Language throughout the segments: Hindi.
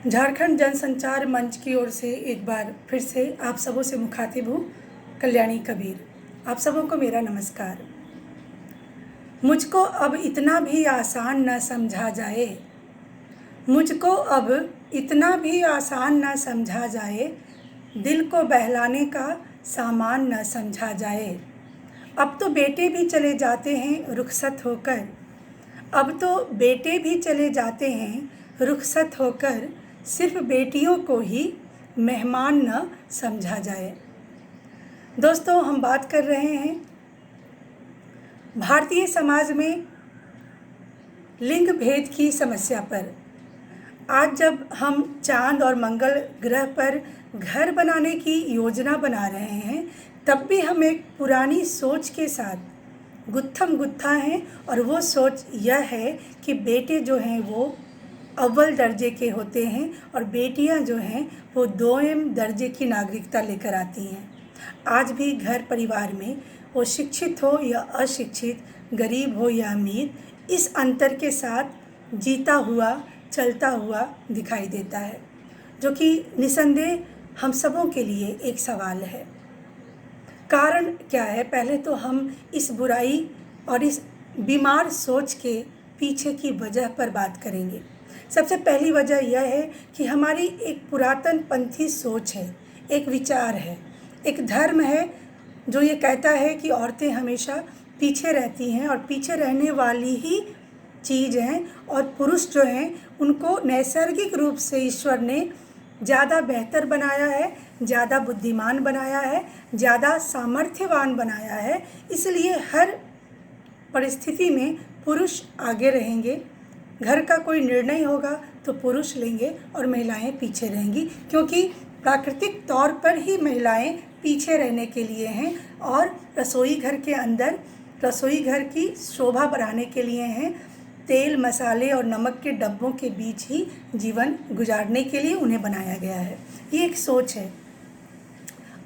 झारखंड जनसंचार मंच की ओर से एक बार फिर से आप सबों से मुखातिब हूँ कल्याणी कबीर। आप सबों को मेरा नमस्कार। मुझको अब इतना भी आसान न समझा जाए, मुझको अब इतना भी आसान न समझा जाए, दिल को बहलाने का सामान न समझा जाए। अब तो बेटे भी चले जाते हैं रुखसत होकर, अब तो बेटे भी चले जाते हैं रुखसत होकर, सिर्फ बेटियों को ही मेहमान न समझा जाए। दोस्तों, हम बात कर रहे हैं भारतीय समाज में लिंग भेद की समस्या पर। आज जब हम चांद और मंगल ग्रह पर घर बनाने की योजना बना रहे हैं, तब भी हम एक पुरानी सोच के साथ गुत्थम गुत्था हैं, और वो सोच यह है कि बेटे जो हैं वो अव्वल दर्जे के होते हैं और बेटियां जो हैं वो दोयम दर्जे की नागरिकता लेकर आती हैं। आज भी घर परिवार में वो शिक्षित हो या अशिक्षित, गरीब हो या अमीर, इस अंतर के साथ जीता हुआ चलता हुआ दिखाई देता है, जो कि निसंदेह हम सबों के लिए एक सवाल है। कारण क्या है? पहले तो हम इस बुराई और इस बीमार सोच के पीछे की वजह पर बात करेंगे। सबसे पहली वजह यह है कि हमारी एक पुरातन पंथी सोच है, एक विचार है, एक धर्म है जो ये कहता है कि औरतें हमेशा पीछे रहती हैं और पीछे रहने वाली ही चीज़ हैं, और पुरुष जो हैं उनको नैसर्गिक रूप से ईश्वर ने ज़्यादा बेहतर बनाया है, ज़्यादा बुद्धिमान बनाया है, ज़्यादा सामर्थ्यवान बनाया है। इसलिए हर परिस्थिति में पुरुष आगे रहेंगे। घर का कोई निर्णय होगा तो पुरुष लेंगे और महिलाएं पीछे रहेंगी, क्योंकि प्राकृतिक तौर पर ही महिलाएं पीछे रहने के लिए हैं और रसोई घर के अंदर रसोई घर की शोभा बढ़ाने के लिए हैं। तेल, मसाले और नमक के डब्बों के बीच ही जीवन गुजारने के लिए उन्हें बनाया गया है। ये एक सोच है।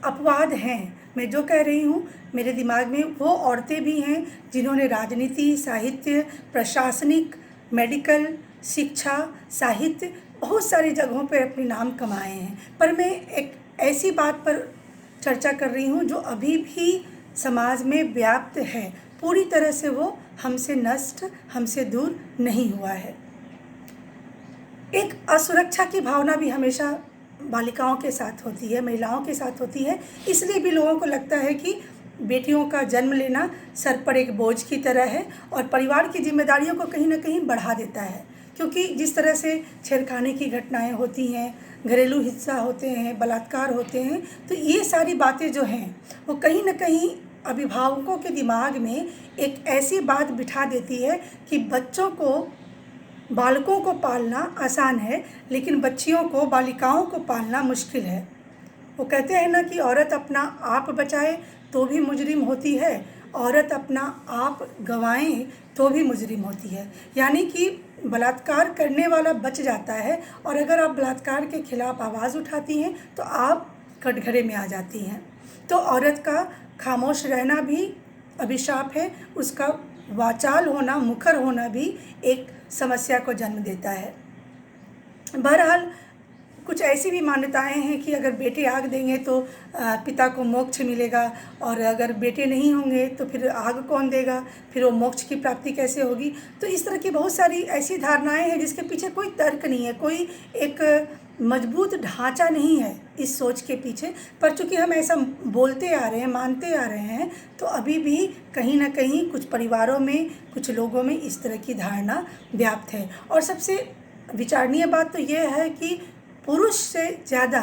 अपवाद हैं, मैं जो कह रही हूँ मेरे दिमाग में वो औरतें भी हैं जिन्होंने राजनीति, साहित्य, प्रशासनिक, मेडिकल, शिक्षा, साहित्य, बहुत सारी जगहों पर अपने नाम कमाए हैं। पर मैं एक ऐसी बात पर चर्चा कर रही हूँ जो अभी भी समाज में व्याप्त है, पूरी तरह से वो हमसे नष्ट, हमसे दूर नहीं हुआ है। एक असुरक्षा की भावना भी हमेशा बालिकाओं के साथ होती है, महिलाओं के साथ होती है। इसलिए भी लोगों को लगता है कि बेटियों का जन्म लेना सर पर एक बोझ की तरह है और परिवार की जिम्मेदारियों को कहीं ना कहीं बढ़ा देता है, क्योंकि जिस तरह से छेड़खानी की घटनाएं होती हैं, घरेलू हिंसा होते हैं, बलात्कार होते हैं, तो ये सारी बातें जो हैं वो कहीं ना कहीं अभिभावकों के दिमाग में एक ऐसी बात बिठा देती है कि बालकों को पालना आसान है, लेकिन बच्चियों को, बालिकाओं को पालना मुश्किल है। वो कहते हैं ना कि औरत अपना आप बचाए तो भी मुजरिम होती है, औरत अपना आप गंवाए तो भी मुजरिम होती है। यानी कि बलात्कार करने वाला बच जाता है, और अगर आप बलात्कार के खिलाफ आवाज़ उठाती हैं तो आप कटघरे में आ जाती हैं। तो औरत का खामोश रहना भी अभिशाप है, उसका वाचाल होना, मुखर होना भी एक समस्या को जन्म देता है। बहरहाल कुछ ऐसी भी मान्यताएं हैं कि अगर बेटे आग देंगे तो पिता को मोक्ष मिलेगा, और अगर बेटे नहीं होंगे तो फिर आग कौन देगा, फिर वो मोक्ष की प्राप्ति कैसे होगी। तो इस तरह की बहुत सारी ऐसी धारणाएं हैं जिसके पीछे कोई तर्क नहीं है, कोई एक मजबूत ढांचा नहीं है इस सोच के पीछे। पर चूँकि हम ऐसा बोलते आ रहे हैं, मानते आ रहे हैं, तो अभी भी कहीं ना कहीं कुछ परिवारों में, कुछ लोगों में इस तरह की धारणा व्याप्त है। और सबसे विचारणीय बात तो यह है कि पुरुष से ज़्यादा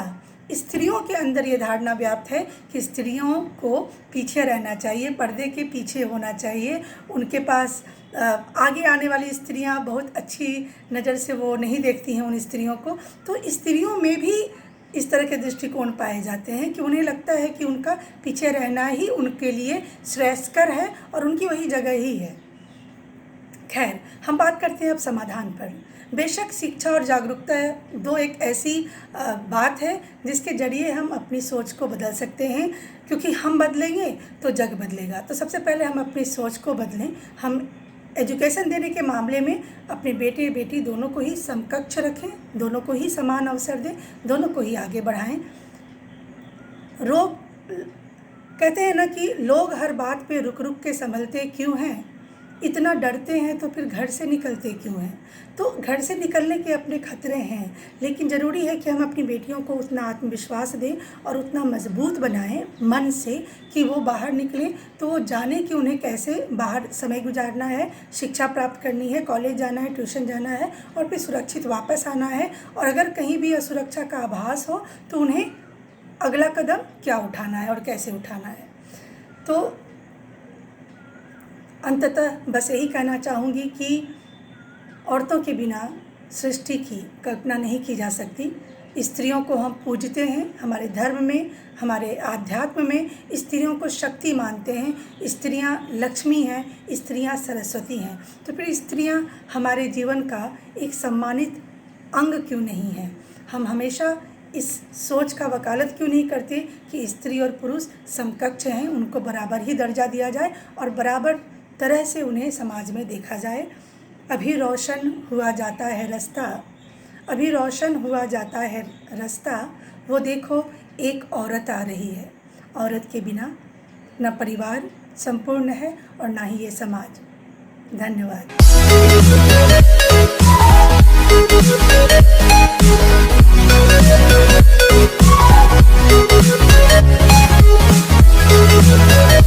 स्त्रियों के अंदर ये धारणा व्याप्त है कि स्त्रियों को पीछे रहना चाहिए, पर्दे के पीछे होना चाहिए। उनके पास आगे आने वाली स्त्रियां बहुत अच्छी नज़र से वो नहीं देखती हैं उन स्त्रियों को। तो स्त्रियों में भी इस तरह के दृष्टिकोण पाए जाते हैं कि उन्हें लगता है कि उनका पीछे रहना ही उनके लिए श्रेयस्कर है और उनकी वही जगह ही है। खैर, हम बात करते हैं अब समाधान पर। बेशक शिक्षा और जागरूकता दो एक ऐसी बात है जिसके जरिए हम अपनी सोच को बदल सकते हैं, क्योंकि हम बदलेंगे तो जग बदलेगा। तो सबसे पहले हम अपनी सोच को बदलें, हम एजुकेशन देने के मामले में अपने बेटे बेटी दोनों को ही समकक्ष रखें, दोनों को ही समान अवसर दें, दोनों को ही आगे बढ़ाएं। कहते हैं ना कि लोग हर बात पे रुक रुक के संभलते क्यों हैं, इतना डरते हैं तो फिर घर से निकलते क्यों हैं। तो घर से निकलने के अपने खतरे हैं, लेकिन ज़रूरी है कि हम अपनी बेटियों को उतना आत्मविश्वास दें और उतना मजबूत बनाएं मन से कि वो बाहर निकलें तो वो जाने कि उन्हें कैसे बाहर समय गुजारना है, शिक्षा प्राप्त करनी है, कॉलेज जाना है, ट्यूशन जाना है और फिर सुरक्षित वापस आना है। और अगर कहीं भी असुरक्षा का आभास हो तो उन्हें अगला कदम क्या उठाना है और कैसे उठाना है। तो अंततः बस यही कहना चाहूँगी कि औरतों के बिना सृष्टि की कल्पना नहीं की जा सकती। स्त्रियों को हम पूजते हैं, हमारे धर्म में, हमारे आध्यात्म में स्त्रियों को शक्ति मानते हैं। स्त्रियां लक्ष्मी हैं, स्त्रियां सरस्वती हैं। तो फिर स्त्रियां हमारे जीवन का एक सम्मानित अंग क्यों नहीं है। हम हमेशा इस सोच का वकालत क्यों नहीं करते कि स्त्री और पुरुष समकक्ष हैं, उनको बराबर ही दर्जा दिया जाए और बराबर तरह से उन्हें समाज में देखा जाए। अभी रोशन हुआ जाता है रास्ता, अभी रोशन हुआ जाता है रास्ता, वो देखो एक औरत आ रही है। औरत के बिना न परिवार संपूर्ण है और ना ही ये समाज। धन्यवाद। We'll be right back.